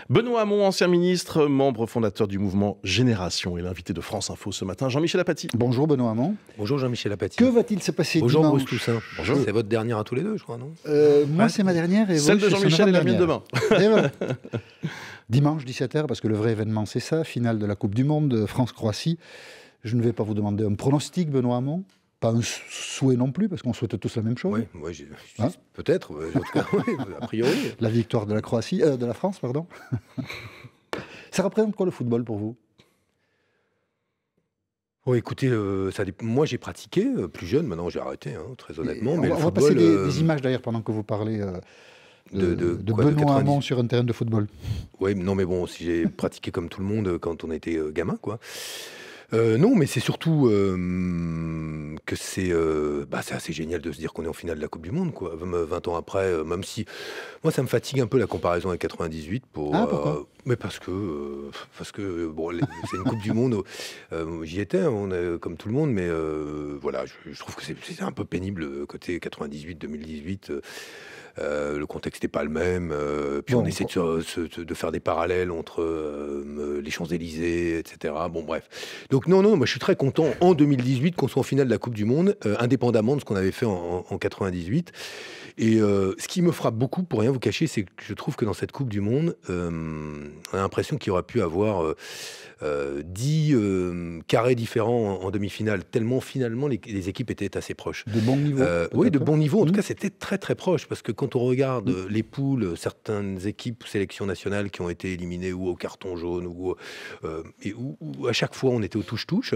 Benoît Hamon, ancien ministre, membre fondateur du mouvement Génération, et l'invité de France Info ce matin, Jean-Michel Apathy. Bonjour Benoît Hamon. Bonjour Jean-Michel Apathy. Que va-t-il se passer Bonjour dimanche? Bruce Toussaint. Bonjour. C'est votre dernière à tous les deux, je crois, non? Moi, c'est ma dernière. Et celle de Jean-Michel et la mienne demain. Et voilà. Dimanche 17h, parce que le vrai événement, c'est ça, finale de la Coupe du Monde, France-Croatie. Je ne vais pas vous demander un pronostic, Benoît Hamon. Pas un souhait non plus, parce qu'on souhaite tous la même chose. Oui, peut-être, en tout cas, a priori. La victoire de la Croatie, de la France, pardon. Ça représente quoi le football pour vous? Oh, écoutez, moi j'ai pratiqué plus jeune, maintenant j'ai arrêté, très honnêtement. Mais on va passer des images d'ailleurs pendant que vous parlez de Benoît Hamon sur un terrain de football. Oui, non mais bon, si j'ai pratiqué comme tout le monde quand on était gamin, quoi. Non, mais c'est surtout que c'est assez génial de se dire qu'on est en finale de la Coupe du Monde, quoi. 20 ans après, même si moi ça me fatigue un peu la comparaison avec 98 pourquoi mais parce que bon, c'est une Coupe du Monde. J'y étais, comme tout le monde, mais voilà, je trouve que c'est un peu pénible côté 98-2018. Le contexte n'est pas le même. Puis on essaie de faire des parallèles entre les Champs-Élysées, etc. Bon, bref. Donc non, moi je suis très content en 2018 qu'on soit en finale de la Coupe du Monde, indépendamment de ce qu'on avait fait en 98. Et ce qui me frappe beaucoup, pour rien vous cacher, c'est que je trouve que dans cette Coupe du Monde, on a l'impression qu'il y aurait pu avoir 10 carrés différents en demi-finale, tellement finalement les équipes étaient assez proches. De bon niveau. Oui, de bon niveau. En tout cas, c'était très très proche, parce que quand on regarde les poules, certaines équipes, sélections nationales qui ont été éliminées ou au carton jaune, ou à chaque fois on était au touche-touche.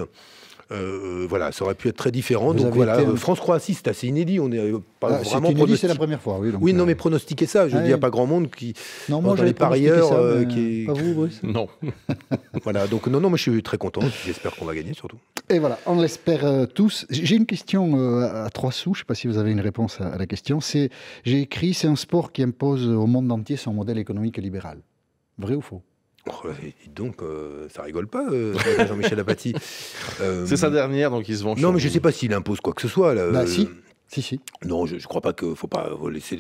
Voilà, ça aurait pu être très différent. Donc voilà, France-Croatie, c'est assez inédit. On est pas vraiment inédit, c'est la première fois. Oui, donc, non, mais pronostiquer ça, je dis, il n'y a pas grand monde qui. Non, moi, dans les parieurs. Pas vous, Bruce? Non. Voilà, donc non, moi je suis très content. J'espère qu'on va gagner surtout. Et voilà, on l'espère tous. J'ai une question à 3 sous. Je ne sais pas si vous avez une réponse à la question. J'ai écrit, c'est un sport qui impose au monde entier son modèle économique libéral. Vrai ou faux? Donc, ça rigole pas, Jean-Michel Apathy. C'est sa dernière, donc il se venge. Non, mais je sais pas s'il impose quoi que ce soit. Là, Si. Non, je crois pas qu'il faut pas laisser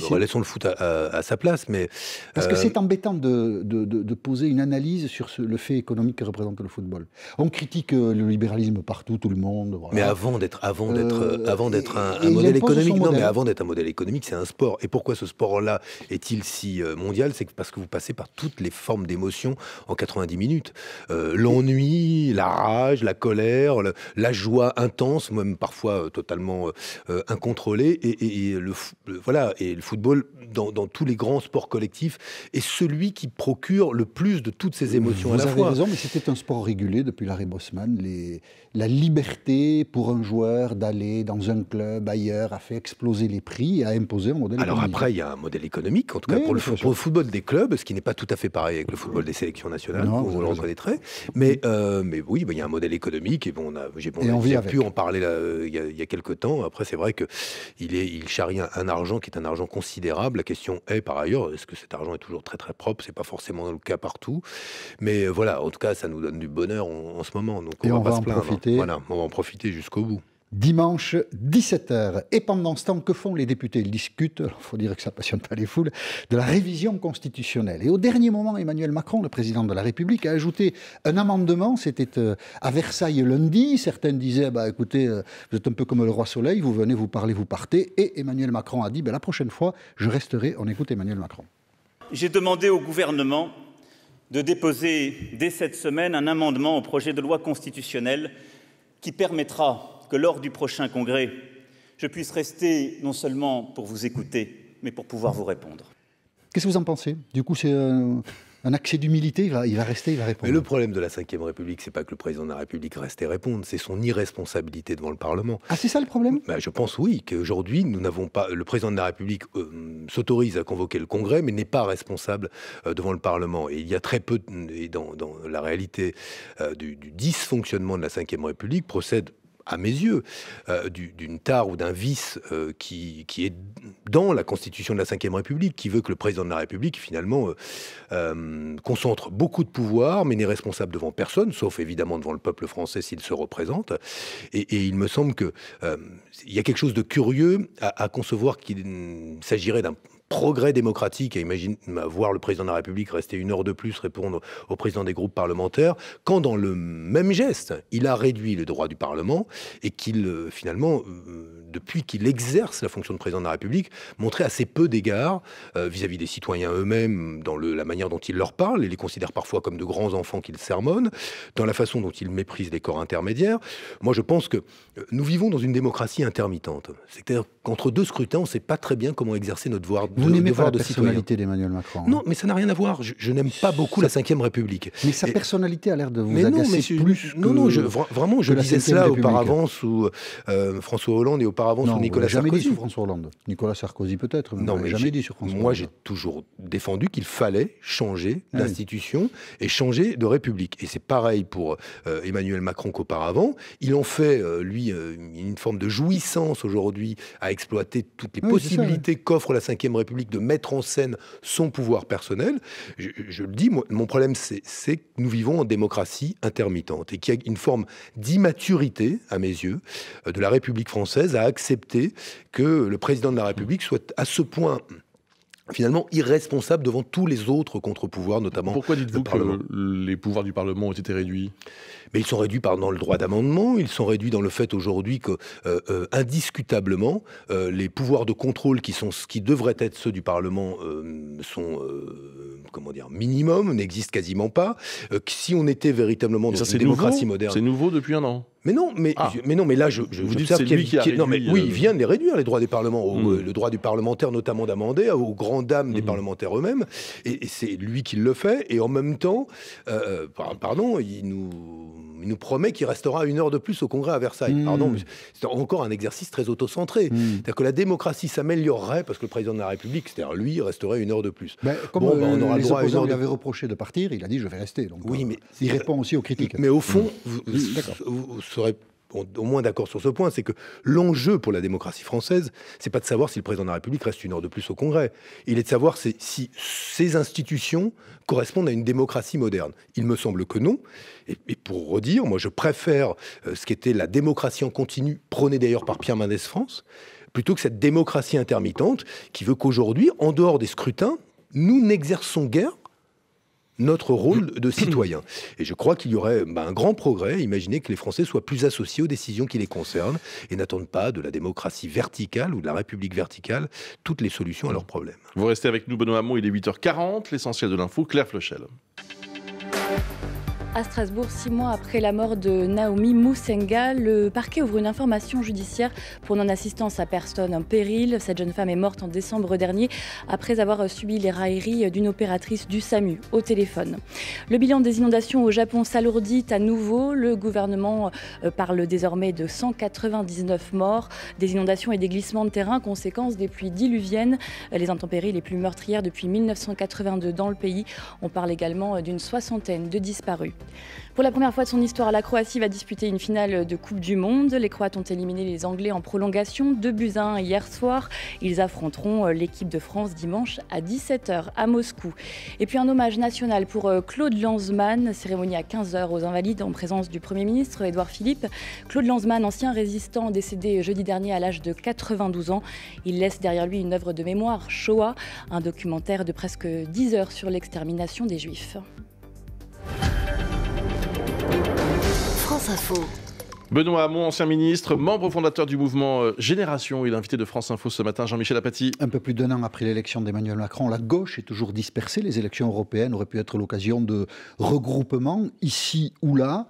relaissons le foot à sa place, mais parce que c'est embêtant de poser une analyse sur le fait économique que représente le football. On critique le libéralisme partout, tout le monde. Voilà. Mais avant d'être un modèle économique, mais avant d'être un modèle économique, c'est un sport. Et pourquoi ce sport-là est-il si mondial? C'est parce que vous passez par toutes les formes d'émotions en 90 minutes. L'ennui, la rage, la colère, la joie intense, même parfois totalement incontrôlé, et le football dans tous les grands sports collectifs est celui qui procure le plus de toutes ces émotions à la fois. Vous avez raison, mais c'était un sport régulé depuis l'arrêt Bosman. La liberté pour un joueur d'aller dans un club ailleurs a fait exploser les prix et a imposé un modèle économique. Alors après, il y a un modèle économique, en tout cas pour le football des clubs, ce qui n'est pas tout à fait pareil avec le football des sélections nationales, vous le reconnaîtrez. Mais oui, il y a un modèle économique, et j'ai pu en parler il y a quelques temps. Après, c'est vrai qu'il charrie un argent qui est un argent considérable. La question est, par ailleurs, est-ce que cet argent est toujours très très propre? C'est pas forcément le cas partout. Mais voilà, en tout cas, ça nous donne du bonheur en ce moment. Donc on va pas se plaindre. Voilà, on va en profiter jusqu'au bout. Dimanche, 17h. Et pendant ce temps, que font les députés? Ils discutent, il faut dire que ça ne passionne pas les foules, de la révision constitutionnelle. Et au dernier moment, Emmanuel Macron, le président de la République, a ajouté un amendement. C'était à Versailles lundi. Certains disaient, écoutez, vous êtes un peu comme le roi Soleil, vous venez, vous parlez, vous partez. Et Emmanuel Macron a dit, la prochaine fois, je resterai. On écoute Emmanuel Macron. J'ai demandé au gouvernement de déposer dès cette semaine un amendement au projet de loi constitutionnelle qui permettra que lors du prochain congrès, je puisse rester non seulement pour vous écouter, mais pour pouvoir vous répondre. Qu'est-ce que vous en pensez? Du coup, c'est un accès d'humilité, il va rester, il va répondre. Mais le problème de la Ve République, c'est pas que le président de la République reste et réponde, c'est son irresponsabilité devant le Parlement. Ah, c'est ça le problème? Je pense oui, qu'aujourd'hui, nous n'avons pas. Le président de la République s'autorise à convoquer le Congrès, mais n'est pas responsable devant le Parlement. Et il y a très peu, et dans la réalité du dysfonctionnement de la Ve République, procède à mes yeux, d'une tare ou d'un vice qui est dans la Constitution de la Ve République, qui veut que le président de la République, finalement, concentre beaucoup de pouvoir, mais n'est responsable devant personne, sauf évidemment devant le peuple français s'il se représente. Et il me semble qu'il y a quelque chose de curieux à concevoir qu'il s'agirait d'un progrès démocratique à voir le président de la République rester 1 heure de plus répondre au président des groupes parlementaires, quand dans le même geste, il a réduit le droit du Parlement et qu'il, finalement, depuis qu'il exerce la fonction de président de la République, montrait assez peu d'égards vis-à-vis des citoyens eux-mêmes, dans la manière dont il leur parle, et les considère parfois comme de grands enfants qu'il sermonne, dans la façon dont il méprise les corps intermédiaires. Moi, je pense que nous vivons dans une démocratie intermittente. C'est-à-dire qu'entre 2 scrutins, on ne sait pas très bien comment exercer notre devoir de citoyen. Vous n'aimez pas la personnalité d'Emmanuel Macron? Non, mais ça n'a rien à voir. Je n'aime pas beaucoup la Ve République. Mais sa personnalité a l'air de vous agacer plus que... Non, vraiment, je disais cela auparavant sous François Hollande et auparavant sous Nicolas Sarkozy. Jamais dit sur François Hollande. Nicolas Sarkozy peut-être, mais non, jamais dit sur François Hollande. Moi, j'ai toujours défendu qu'il fallait changer d'institution et changer de République. Et c'est pareil pour Emmanuel Macron qu'auparavant. Il en fait, lui, une forme de jouissance aujourd'hui à exploiter toutes les possibilités qu'offre la Ve République de mettre en scène son pouvoir personnel. Je le dis, mon problème, c'est que nous vivons en démocratie intermittente et qu'il y a une forme d'immaturité, à mes yeux, de la République française à accepter que le président de la République soit à ce point finalement irresponsable devant tous les autres contre-pouvoirs, notamment. Pourquoi dites-vous que les pouvoirs du Parlement ont été réduits ? Mais ils sont réduits dans le droit d'amendement, ils sont réduits dans le fait aujourd'hui que, indiscutablement, les pouvoirs de contrôle qui devraient être ceux du Parlement sont, minimum, n'existent quasiment pas. Si on était véritablement dans une démocratie moderne... C'est nouveau depuis 1 an. Mais non, mais là, je vous dites c'est lui qui a réduit... Non, mais oui, il vient de les réduire, les droits des parlements, le droit du parlementaire notamment d'amender, aux grandes dames des parlementaires eux-mêmes, et c'est lui qui le fait, et en même temps, il nous promet qu'il restera 1 heure de plus au Congrès à Versailles. Pardon, c'est encore un exercice très autocentré. C'est-à-dire que la démocratie s'améliorerait parce que le président de la République, c'est-à-dire lui, resterait 1 heure de plus. Comme on aura les opposants lui avaient reproché de partir, il a dit « je vais rester ». Donc, oui, mais il répond aussi aux critiques. Mais au fond, vous serez au moins d'accord sur ce point, c'est que l'enjeu pour la démocratie française, c'est pas de savoir si le président de la République reste 1 heure de plus au Congrès. Il est de savoir si ces institutions correspondent à une démocratie moderne. Il me semble que non. Et pour redire, moi je préfère ce qu'était la démocratie en continu, prônée d'ailleurs par Pierre Mendès France, plutôt que cette démocratie intermittente qui veut qu'aujourd'hui, en dehors des scrutins, nous n'exerçons guère notre rôle de citoyen. Et je crois qu'il y aurait un grand progrès à imaginer que les Français soient plus associés aux décisions qui les concernent et n'attendent pas de la démocratie verticale ou de la République verticale toutes les solutions à leurs problèmes. Vous restez avec nous, Benoît Hamon, il est 8h40, l'essentiel de l'info, Claire Flochel. À Strasbourg, 6 mois après la mort de Naomi Musenga, le parquet ouvre une information judiciaire pour non-assistance à personne en péril. Cette jeune femme est morte en décembre dernier après avoir subi les railleries d'une opératrice du SAMU au téléphone. Le bilan des inondations au Japon s'alourdit à nouveau. Le gouvernement parle désormais de 199 morts. Des inondations et des glissements de terrain, conséquence des pluies diluviennes, les intempéries les plus meurtrières depuis 1982 dans le pays. On parle également d'une 60aine de disparus. Pour la première fois de son histoire, la Croatie va disputer une finale de Coupe du Monde. Les Croates ont éliminé les Anglais en prolongation, 2-1 hier soir. Ils affronteront l'équipe de France dimanche à 17h à Moscou. Et puis un hommage national pour Claude Lanzmann, cérémonie à 15h aux Invalides en présence du Premier ministre Édouard Philippe. Claude Lanzmann, ancien résistant décédé jeudi dernier à l'âge de 92 ans. Il laisse derrière lui une œuvre de mémoire, Shoah, un documentaire de presque 10 heures sur l'extermination des Juifs. France Info. Benoît Hamon, ancien ministre, membre fondateur du mouvement Génération, et l'invité de France Info ce matin, Jean-Michel Apathy. Un peu plus d'1 an après l'élection d'Emmanuel Macron, la gauche est toujours dispersée. Les élections européennes auraient pu être l'occasion de regroupements ici ou là.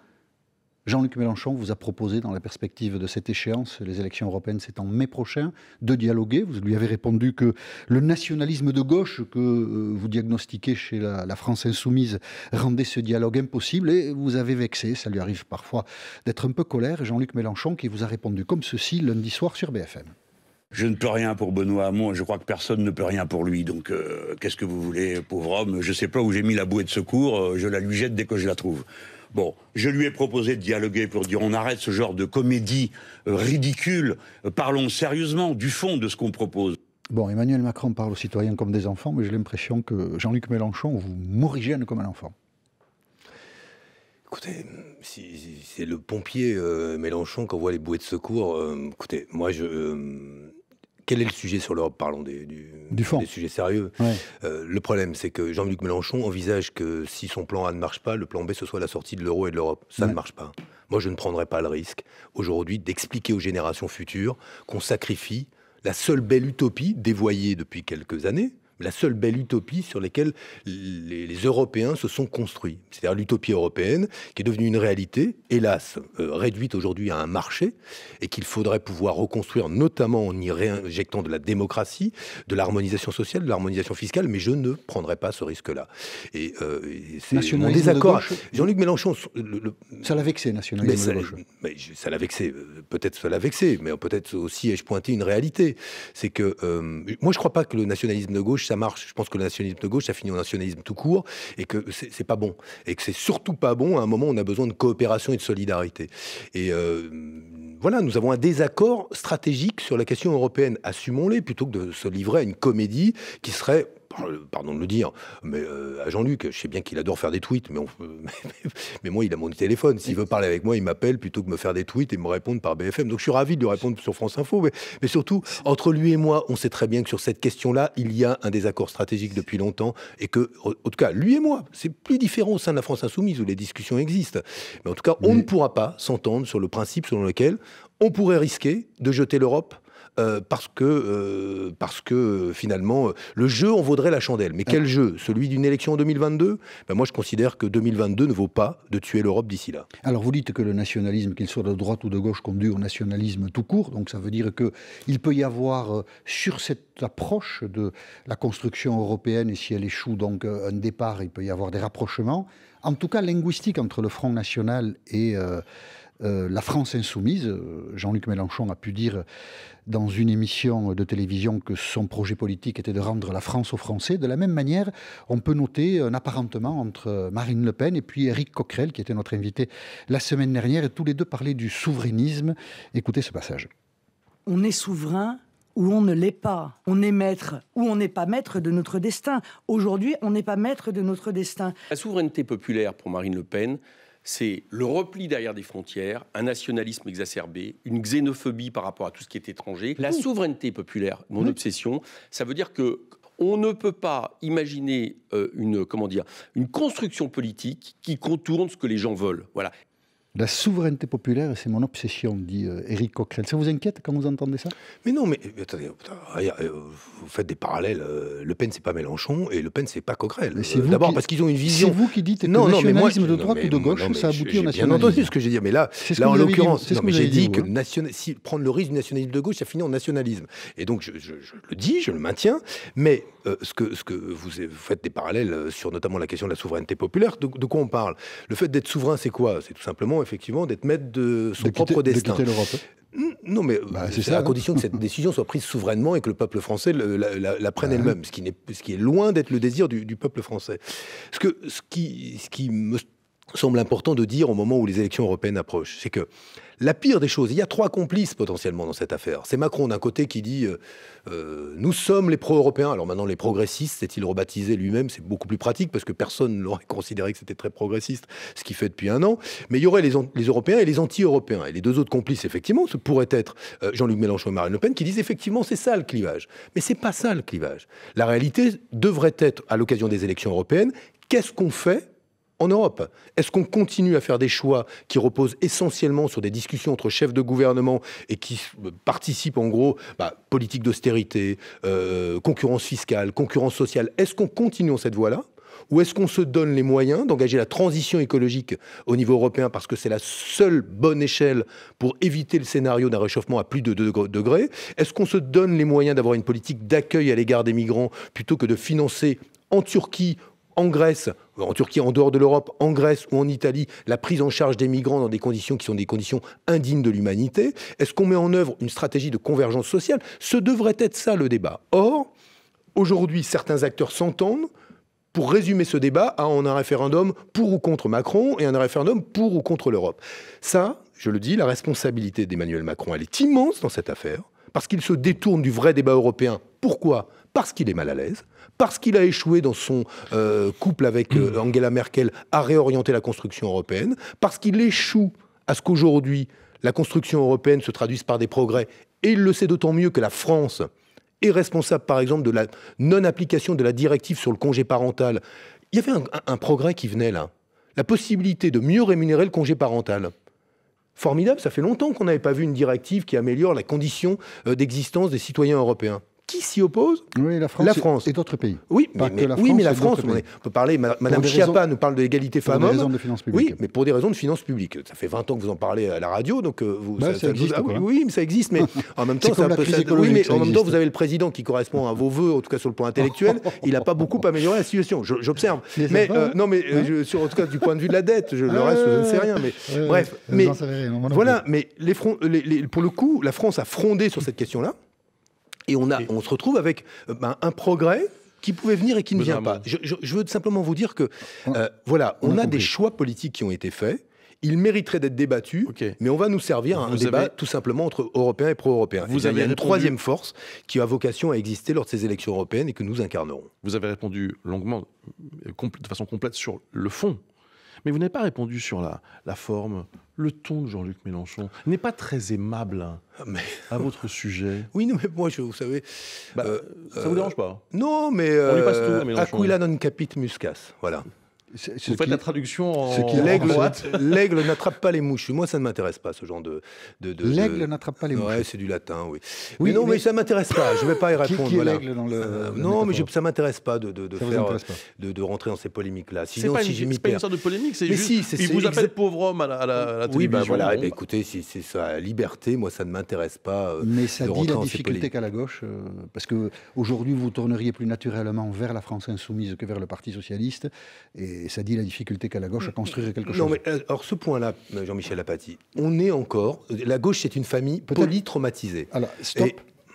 Jean-Luc Mélenchon vous a proposé, dans la perspective de cette échéance, les élections européennes, c'est en mai prochain, de dialoguer. Vous lui avez répondu que le nationalisme de gauche que vous diagnostiquez chez la France insoumise rendait ce dialogue impossible, et vous avez vexé. Ça lui arrive parfois d'être un peu colère. Jean-Luc Mélenchon qui vous a répondu comme ceci lundi soir sur BFM. Je ne peux rien pour Benoît Hamon, je crois que personne ne peut rien pour lui, donc qu'est-ce que vous voulez, pauvre homme? Je ne sais pas où j'ai mis la bouée de secours, je la lui jette dès que je la trouve. Bon, je lui ai proposé de dialoguer pour dire on arrête ce genre de comédie ridicule, parlons sérieusement du fond de ce qu'on propose. Bon, Emmanuel Macron parle aux citoyens comme des enfants, mais j'ai l'impression que Jean-Luc Mélenchon vous morigène comme un enfant. Écoutez, si c'est le pompier Mélenchon qui envoie les bouées de secours, écoutez, moi quel est le sujet sur l'Europe? Parlons du fond. Des sujets sérieux. Ouais. Le problème, c'est que Jean-Luc Mélenchon envisage que si son plan A ne marche pas, le plan B, ce soit la sortie de l'euro et de l'Europe. Ça ne marche pas. Moi, je ne prendrai pas le risque, aujourd'hui, d'expliquer aux générations futures qu'on sacrifie la seule belle utopie, dévoyée depuis quelques années, la seule belle utopie sur laquelle les Européens se sont construits. C'est-à-dire l'utopie européenne qui est devenue une réalité, hélas, réduite aujourd'hui à un marché, et qu'il faudrait pouvoir reconstruire, notamment en y réinjectant de la démocratie, de l'harmonisation sociale, de l'harmonisation fiscale, mais je ne prendrai pas ce risque-là. Et c'est mon désaccord. Jean-Luc Mélenchon... Ça l'a vexé, nationalisme de gauche. Ça l'a vexé. Peut-être ça l'a vexé, mais peut-être aussi ai-je pointé une réalité. C'est que moi, je ne crois pas que le nationalisme de gauche, ça marche. Je pense que le nationalisme de gauche, ça finit en nationalisme tout court, et que c'est pas bon. Et que c'est surtout pas bon à un moment où on a besoin de coopération et de solidarité. Et voilà, nous avons un désaccord stratégique sur la question européenne. Assumons-les, plutôt que de se livrer à une comédie qui serait... Pardon de le dire, mais à Jean-Luc, je sais bien qu'il adore faire des tweets, mais moi, il a mon téléphone. S'il veut parler avec moi, il m'appelle plutôt que me faire des tweets et me répondre par BFM. Donc je suis ravi de lui répondre sur France Info. Mais surtout, entre lui et moi, on sait très bien que sur cette question-là, il y a un désaccord stratégique depuis longtemps. Et que, en tout cas, lui et moi, c'est plus différent au sein de la France Insoumise où les discussions existent. Mais en tout cas, on ne pourra pas s'entendre sur le principe selon lequel on pourrait risquer de jeter l'Europe. Parce que finalement, le jeu en vaudrait la chandelle. Mais quel jeu? Celui d'une élection en 2022? Moi, je considère que 2022 ne vaut pas de tuer l'Europe d'ici là. Alors, vous dites que le nationalisme, qu'il soit de droite ou de gauche, conduit au nationalisme tout court. Donc, ça veut dire qu'il peut y avoir, sur cette approche de la construction européenne, et si elle échoue, donc un départ, il peut y avoir des rapprochements, en tout cas linguistiques, entre le Front National et... la France Insoumise. Jean-Luc Mélenchon a pu dire dans une émission de télévision que son projet politique était de rendre la France aux Français. De la même manière, on peut noter un apparentement entre Marine Le Pen et puis Éric Coquerel, qui était notre invité la semaine dernière, et tous les deux parlaient du souverainisme. Écoutez ce passage. On est souverain ou on ne l'est pas. On est maître ou on n'est pas maître de notre destin. Aujourd'hui, on n'est pas maître de notre destin. La souveraineté populaire pour Marine Le Pen, c'est le repli derrière des frontières, un nationalisme exacerbé, une xénophobie par rapport à tout ce qui est étranger. La souveraineté populaire, mon obsession, ça veut dire que on ne peut pas imaginer une construction politique qui contourne ce que les gens veulent. Voilà. La souveraineté populaire, c'est mon obsession, dit Éric Coquerel. Ça vous inquiète quand vous entendez ça? Mais non, mais attendez, vous faites des parallèles. Le Pen, c'est pas Mélenchon, et Le Pen, c'est pas Coquerel. D'abord, parce qu'ils ont une vision. C'est vous qui dites que le nationalisme de droite ou de gauche, ça aboutit au nationalisme. Bien entendu ce que j'ai dit, mais là en l'occurrence, j'ai dit que prendre le risque du nationalisme de gauche, ça finit en nationalisme. Et donc, je le dis, je le maintiens, mais ce que vous faites des parallèles sur notamment la question de la souveraineté populaire, de quoi on parle? Le fait d'être souverain, c'est quoi? C'est tout simplement, effectivement, d'être maître de son propre destin. De quitter l'Europe. Non, mais c'est ça, à condition que cette décision soit prise souverainement et que le peuple français la prenne elle-même, ce qui est loin d'être le désir du peuple français. Ce qui me semble important de dire au moment où les élections européennes approchent, c'est que la pire des choses, il y a trois complices potentiellement dans cette affaire. C'est Macron d'un côté qui dit nous sommes les pro-européens. Alors maintenant les progressistes, s'est-il rebaptisé lui-même, c'est beaucoup plus pratique parce que personne n'aurait considéré que c'était très progressiste, ce qu'il fait depuis un an. Mais il y aurait les Européens et les anti-européens. Et les deux autres complices, effectivement, ce pourrait être Jean-Luc Mélenchon et Marine Le Pen qui disent effectivement c'est ça le clivage. Mais c'est pas ça le clivage. La réalité devrait être, à l'occasion des élections européennes, qu'est-ce qu'on fait en Europe? Est-ce qu'on continue à faire des choix qui reposent essentiellement sur des discussions entre chefs de gouvernement et qui participent en gros, politique d'austérité, concurrence fiscale, concurrence sociale? Est-ce qu'on continue en cette voie-là? Ou est-ce qu'on se donne les moyens d'engager la transition écologique au niveau européen parce que c'est la seule bonne échelle pour éviter le scénario d'un réchauffement à plus de 2 degrés? Est-ce qu'on se donne les moyens d'avoir une politique d'accueil à l'égard des migrants plutôt que de financer en Turquie, en Grèce, en Turquie, en dehors de l'Europe, en Grèce ou en Italie, la prise en charge des migrants dans des conditions qui sont des conditions indignes de l'humanité? Est-ce qu'on met en œuvre une stratégie de convergence sociale? Ce devrait être ça le débat. Or, aujourd'hui, certains acteurs s'entendent pour résumer ce débat en un référendum pour ou contre Macron et un référendum pour ou contre l'Europe. Ça, je le dis, la responsabilité d'Emmanuel Macron, elle est immense dans cette affaire, parce qu'il se détourne du vrai débat européen. Pourquoi? Parce qu'il est mal à l'aise, parce qu'il a échoué dans son couple avec Angela Merkel à réorienter la construction européenne, parce qu'il échoue à ce qu'aujourd'hui la construction européenne se traduise par des progrès Et il le sait d'autant mieux que la France est responsable, par exemple, de la non-application de la directive sur le congé parental. Il y avait un progrès qui venait là. La possibilité de mieux rémunérer le congé parental. Formidable, ça fait longtemps qu'on n'avait pas vu une directive qui améliore la condition d'existence des citoyens européens. Qui s'y oppose? Oui, la France et d'autres pays. Oui, mais la France, on peut parler, Madame Schiappa nous parle de l'égalité femmes-hommes. Pour des raisons de finances publiques. Oui, mais pour des raisons de finances publiques. Ça fait 20 ans que vous en parlez à la radio, donc ça existe. Oui, mais ça existe, mais en même temps, vous avez le président qui correspond à vos vœux, en tout cas sur le plan intellectuel. Il n'a pas beaucoup amélioré la situation. J'observe. Mais en tout cas du point de vue de la dette, le reste, je ne sais rien. Mais bref, voilà. Mais pour le coup, la France a frondé sur cette question-là. Et on se retrouve avec un progrès qui pouvait venir et qui ne vient pas. Je veux simplement vous dire que, on a des choix politiques qui ont été faits. Ils mériteraient d'être débattus, mais on va nous servir à un débat tout simplement entre Européens et pro-Européens. Il y a une troisième force qui a vocation à exister lors de ces élections européennes et que nous incarnerons. Vous avez répondu longuement, de façon complète sur le fond. Mais vous n'avez pas répondu sur la forme. Le ton de Jean-Luc Mélenchon n'est pas très aimable à votre sujet. Oui, non, mais moi, vous savez... ça vous dérange pas? Non, mais... On lui passe tout à Mélenchon. Aquila non capit muscas, voilà. Vous faites la traduction en l'aigle n'attrape pas les mouches. Moi, ça ne m'intéresse pas, ce genre de... L'aigle n'attrape pas les mouches. Ouais, c'est du latin, oui. Oui, non, mais ça ne m'intéresse pas. Je ne vais pas y répondre. Qui est l'aigle dans le... Non, mais ça ne m'intéresse pas de rentrer dans ces polémiques-là. Sinon, c'est pas une sorte de polémique, c'est juste... Il vous appelle pauvre homme à la télévision. Oui, ben voilà. Écoutez, si c'est sa liberté, moi, ça ne m'intéresse pas. Mais ça dit la difficulté qu'a la gauche, parce qu'aujourd'hui, vous tourneriez plus naturellement vers la France insoumise que vers le Parti socialiste. Et ça dit la difficulté qu'a la gauche à construire quelque chose. Non, mais alors ce point-là, Jean-Michel Apathy, on est encore... La gauche, c'est une famille polytraumatisée. Alors, stop.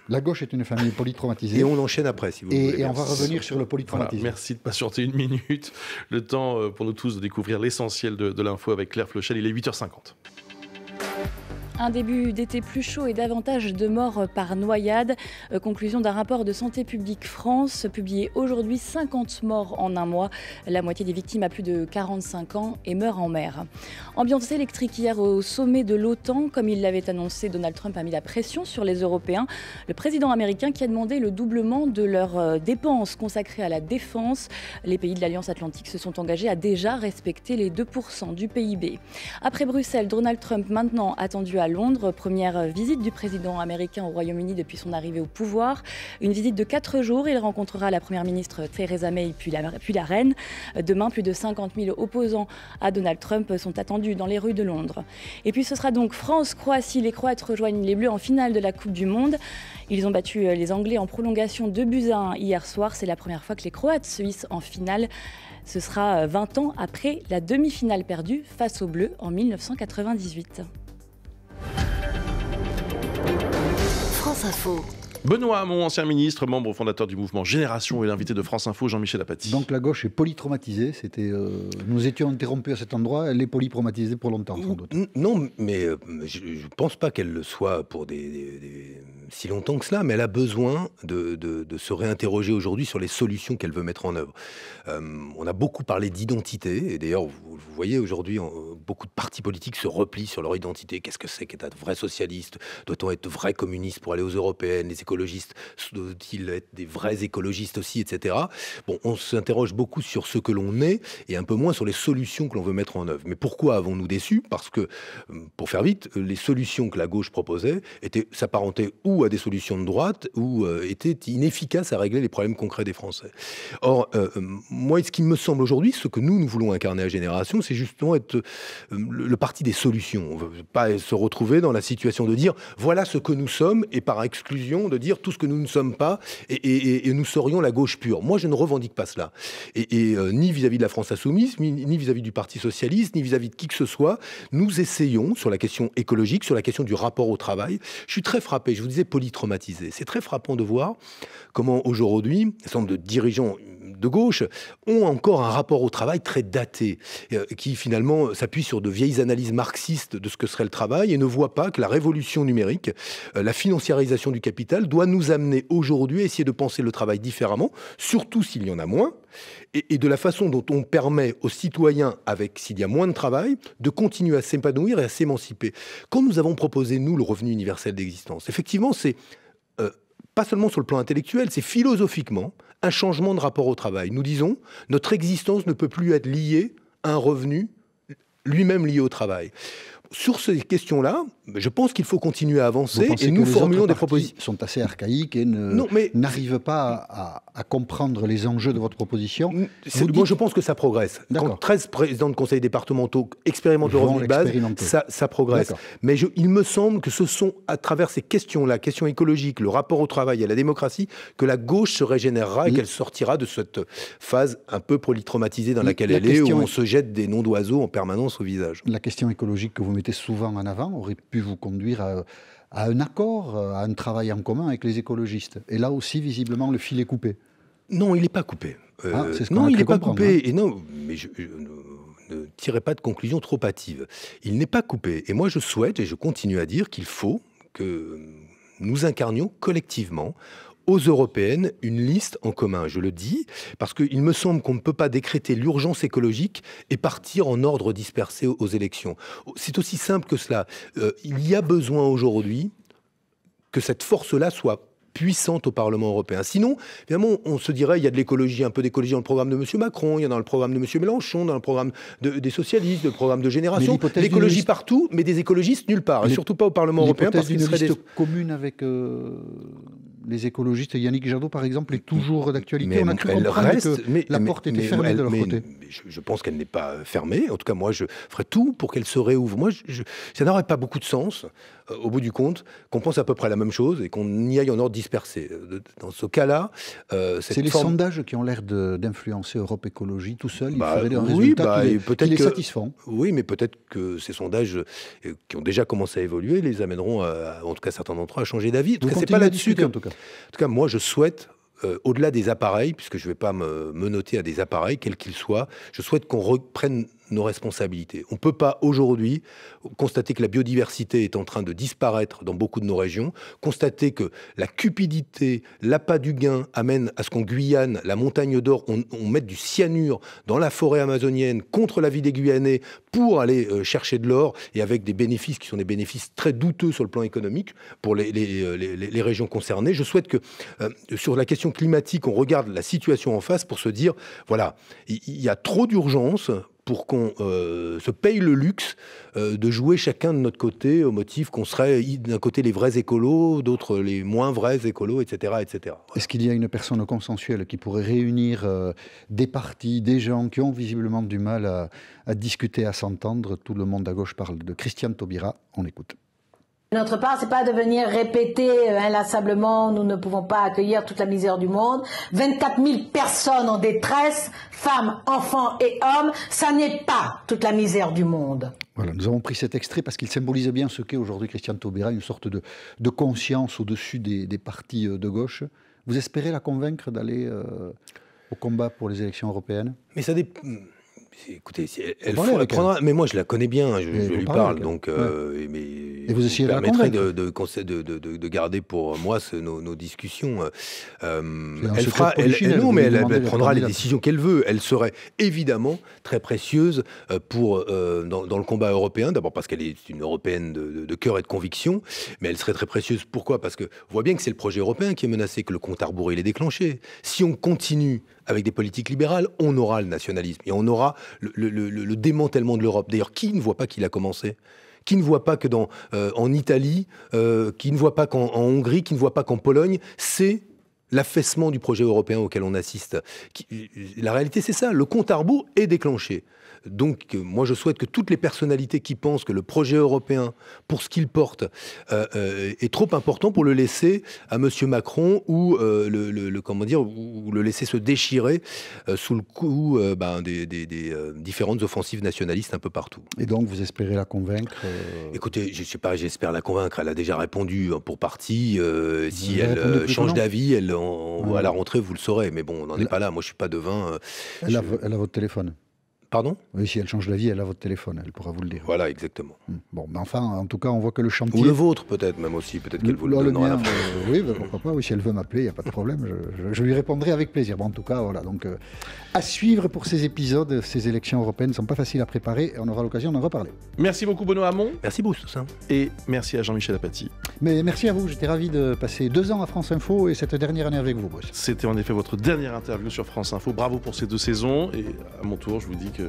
La gauche est une famille polytraumatisée. Et on enchaîne après, si vous voulez. Et on va revenir sur le polytraumatisme. Voilà, merci de patienter une minute. Le temps pour nous tous de découvrir l'essentiel de l'info avec Claire Flochel. Il est 8h50. Un début d'été plus chaud et davantage de morts par noyade. Conclusion d'un rapport de Santé publique France, publié aujourd'hui, 50 morts en un mois. La moitié des victimes a plus de 45 ans et meurt en mer. Ambiance électrique hier au sommet de l'OTAN. Comme il l'avait annoncé, Donald Trump a mis la pression sur les Européens. Le président américain qui a demandé le doublement de leurs dépenses consacrées à la défense. Les pays de l'Alliance Atlantique se sont engagés à déjà respecter les 2% du PIB. Après Bruxelles, Donald Trump maintenant attendu à Londres, première visite du président américain au Royaume-Uni depuis son arrivée au pouvoir. Une visite de 4 jours, il rencontrera la première ministre Theresa May puis la reine. Demain, plus de 50 000 opposants à Donald Trump sont attendus dans les rues de Londres. Et puis ce sera donc France-Croatie. Les Croates rejoignent les Bleus en finale de la Coupe du Monde. Ils ont battu les Anglais en prolongation 2-1 hier soir. C'est la première fois que les Croates se hissent en finale. Ce sera 20 ans après la demi-finale perdue face aux Bleus en 1998. France Info. Benoît Hamon, ancien ministre, membre fondateur du mouvement Génération et l'invité de France Info, Jean-Michel Apathy. Donc la gauche est polytraumatisée. Nous étions interrompus à cet endroit. Elle est polytraumatisée pour longtemps, sans doute. Non, mais je ne pense pas qu'elle le soit pour si longtemps que cela, mais elle a besoin de se réinterroger aujourd'hui sur les solutions qu'elle veut mettre en œuvre. On a beaucoup parlé d'identité, et d'ailleurs, vous voyez aujourd'hui, beaucoup de partis politiques se replient sur leur identité. Qu'est-ce que c'est qu'être vrai socialiste? Doit-on être vrai communiste pour aller aux européennes? Les écologistes, doivent-ils être des vrais écologistes aussi, etc. Bon, on s'interroge beaucoup sur ce que l'on est, et un peu moins sur les solutions que l'on veut mettre en œuvre. Mais pourquoi avons-nous déçu? Parce que, pour faire vite, les solutions que la gauche proposait s'apparentaient ou à des solutions de droite, ou étaient inefficaces à régler les problèmes concrets des Français. Or, moi, ce qui me semble aujourd'hui, ce que nous voulons incarner à Génération, c'est justement être le parti des solutions. On ne veut pas se retrouver dans la situation de dire voilà ce que nous sommes, et par exclusion de dire tout ce que nous ne sommes pas, et nous serions la gauche pure. Moi, je ne revendique pas cela. Et ni vis-à-vis de la France Insoumise, ni vis-à-vis du Parti Socialiste, ni vis-à-vis de qui que ce soit, nous essayons, sur la question écologique, sur la question du rapport au travail. Je suis très frappé, je vous disais polytraumatisé. C'est très frappant de voir comment aujourd'hui, un certain nombre de dirigeants de gauche ont encore un rapport au travail très daté, qui finalement s'appuie sur de vieilles analyses marxistes de ce que serait le travail et ne voit pas que la révolution numérique, la financiarisation du capital doit nous amener aujourd'hui à essayer de penser le travail différemment, surtout s'il y en a moins, et de la façon dont on permet aux citoyens, s'il y a moins de travail, de continuer à s'épanouir et à s'émanciper. Quand nous avons proposé, nous, le revenu universel d'existence, effectivement, c'est pas seulement sur le plan intellectuel, c'est philosophiquement un changement de rapport au travail. Nous disons, notre existence ne peut plus être liée à un revenu lui-même lié au travail. Sur ces questions-là, je pense qu'il faut continuer à avancer et nous formulons des propositions. Sont assez archaïques et n'arrivent pas à comprendre les enjeux de votre proposition. Moi, je pense que ça progresse. Quand 13 présidents de conseils départementaux expérimentent le revenu de base, ça progresse. Mais il me semble que ce sont à travers ces questions-là, questions écologiques, le rapport au travail et à la démocratie, que la gauche se régénérera et qu'elle sortira de cette phase un peu polytraumatisée dans laquelle elle est, où on se jette des noms d'oiseaux en permanence au visage. La question écologique que vous mettez souvent en avant aurait pu vous conduire à un accord, à un travail en commun avec les écologistes. Et là aussi, visiblement, le fil est coupé. Non, il n'est pas coupé. Non, il n'est pas coupé. Et non, mais ne tirez pas de conclusion trop hâtive. Il n'est pas coupé. Et moi, je souhaite et je continue à dire qu'il faut que nous incarnions collectivement aux européennes une liste en commun. Je le dis parce qu'il me semble qu'on ne peut pas décréter l'urgence écologique et partir en ordre dispersé aux élections. C'est aussi simple que cela. Il y a besoin aujourd'hui que cette force-là soit puissante au Parlement européen. Sinon, évidemment, on se dirait il y a de l'écologie, un peu d'écologie dans le programme de M. Macron, il y a dans le programme de M. Mélenchon, dans le programme des socialistes, le programme de Génération. L'écologie partout, mais des écologistes nulle part. Et surtout pas au Parlement européen parce qu'il serait liste commune avec les écologistes. Yannick Jadot, par exemple, est toujours d'actualité. On a cru comprendre que la porte était fermée de leur côté. Je pense qu'elle n'est pas fermée. En tout cas, moi, je ferai tout pour qu'elle se réouvre. Moi, ça n'aurait pas beaucoup de sens, au bout du compte, qu'on pense à peu près la même chose et qu'on y aille en ordre dispersé. Dans ce cas-là... c'est les sondages qui ont l'air d'influencer Europe Écologie tout seul. Il faudrait un résultat qui les satisfont. Oui, mais peut-être que ces sondages qui ont déjà commencé à évoluer les amèneront, en tout cas certains d'entre eux, à changer d'avis. C'est pas là-dessus en tout cas. En tout cas, moi, je souhaite, au-delà des appareils, puisque je ne vais pas me noter à des appareils, quels qu'ils soient, je souhaite qu'on reprenne nos responsabilités. On ne peut pas aujourd'hui constater que la biodiversité est en train de disparaître dans beaucoup de nos régions, constater que la cupidité, l'appât du gain amène à ce qu'en Guyane, la montagne d'or, on mette du cyanure dans la forêt amazonienne contre la vie des Guyanais pour aller chercher de l'or et avec des bénéfices qui sont des bénéfices très douteux sur le plan économique pour les régions concernées. Je souhaite que sur la question climatique, on regarde la situation en face pour se dire, voilà, il y a trop d'urgence pour qu'on se paye le luxe de jouer chacun de notre côté au motif qu'on serait d'un côté les vrais écolos, d'autres les moins vrais écolos, etc. etc. Voilà. Est-ce qu'il y a une personne consensuelle qui pourrait réunir des partis, des gens qui ont visiblement du mal à discuter, à s'entendre? Tout le monde à gauche parle de Christiane Taubira. On écoute. Notre part, c'est pas de venir répéter inlassablement, nous ne pouvons pas accueillir toute la misère du monde. 24 000 personnes en détresse, femmes, enfants et hommes, ça n'est pas toute la misère du monde. Voilà, nous avons pris cet extrait parce qu'il symbolise bien ce qu'est aujourd'hui Christiane Taubira, une sorte de conscience au-dessus des partis de gauche. Vous espérez la convaincre d'aller au combat pour les élections européennes? Mais ça dépend... Écoutez, elle prendra, mais moi je la connais bien, je lui parle, donc et vous essayez de permettrait de garder pour moi nos discussions. Elle fera, elle prendra les décisions qu'elle veut. Elle serait évidemment très précieuse pour dans le combat européen. D'abord parce qu'elle est une européenne de cœur et de conviction, mais elle serait très précieuse. Pourquoi? Parce que on voit bien que c'est le projet européen qui est menacé, que le compte à rebours il est déclenché. Si on continue avec des politiques libérales, on aura le nationalisme et on aura le démantèlement de l'Europe. D'ailleurs, qui ne voit pas qu'il a commencé? Qui ne voit pas que en Italie, qui ne voit pas qu'en Hongrie, qui ne voit pas qu'en Pologne, c'est l'affaissement du projet européen auquel on assiste. La réalité, c'est ça. Le compte à rebours est déclenché. Donc, moi, je souhaite que toutes les personnalités qui pensent que le projet européen, pour ce qu'il porte, est trop important pour le laisser à M. Macron ou ou le laisser se déchirer sous le coup des différentes offensives nationalistes un peu partout. Et donc, vous espérez la convaincre Écoutez, je sais pas, j'espère la convaincre. Elle a déjà répondu pour partie. Si elle change d'avis, à la rentrée, vous le saurez. Mais bon, on n'en est pas là. Moi, je suis pas devin. Elle a votre téléphone. Pardon ? Oui, si elle change d'avis, elle a votre téléphone, elle pourra vous le dire. Voilà, exactement. Bon, mais enfin, en tout cas, on voit que le chantier... Ou le vôtre, peut-être, même aussi. Peut-être qu'elle vous le donnera à la fin. Oui, ben, pourquoi pas. Oui, si elle veut m'appeler, il n'y a pas de problème. Je lui répondrai avec plaisir. Bon, en tout cas, voilà. Donc, à suivre pour ces épisodes. Ces élections européennes ne sont pas faciles à préparer. Et on aura l'occasion d'en reparler. Merci beaucoup, Benoît Hamon. Merci, Bruce Toussaint. Et merci à Jean-Michel Apathy. Mais merci à vous. J'étais ravi de passer 2 ans à France Info et cette dernière année avec vous, Bruce. C'était en effet votre dernière interview sur France Info. Bravo pour ces 2 saisons. Et à mon tour, je vous dis que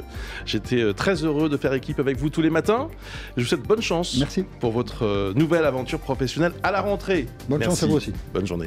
j'étais très heureux de faire équipe avec vous tous les matins. Je vous souhaite bonne chance. Merci. Pour votre nouvelle aventure professionnelle à la rentrée. Bonne chance à vous aussi. Bonne journée.